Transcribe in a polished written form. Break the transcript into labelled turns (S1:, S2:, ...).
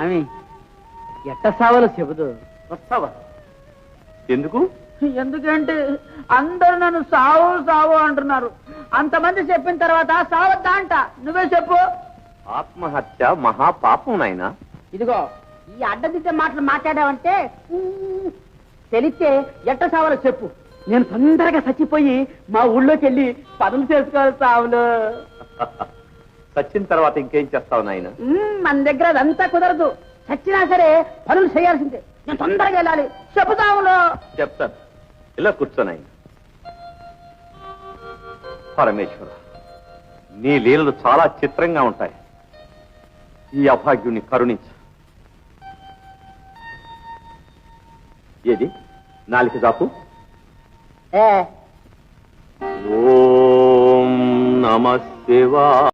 S1: స్వామి ఎట్ట సావలో చెబుదు.
S2: వస్తావా? ఎందుకు?
S1: ఎందుకంటే అందరూ నన్ను సావు సావు అంటున్నారు. అంతమంది చెప్పిన తర్వాత సావద్దా అంట. నువ్వే చెప్పు.
S2: ఆత్మహత్య మహాపాపం నాయనా.
S1: ఇదిగో ఈ అడ్డదిడ్డ మాటలు మాట్లాడావంటే తెలిస్తే ఎట్ట సావాలో చెప్పు. నేను తొందరగా చచ్చిపోయి మా ఊళ్ళోకి వెళ్ళి పనులు చేసుకోవాలి సావులు.
S2: చచ్చిన తర్వాత ఇంకేం చేస్తావు నాయన?
S1: మన దగ్గర అదంతా కుదరదు. చచ్చినా సరే పనులు చేయాల్సిందే. నేను తొందరగా వెళ్ళాలి. చెప్పు సావులు.
S2: చెప్తాను. ఇలా కూర్చోనాయన. పరమేశ్వర, నీ లీలలు చాలా చిత్రంగా ఉంటాయి. ఈ అభాగ్యుని కరుణించు. ఏది నాలిక జాపు. ఓం నమ శివాయ.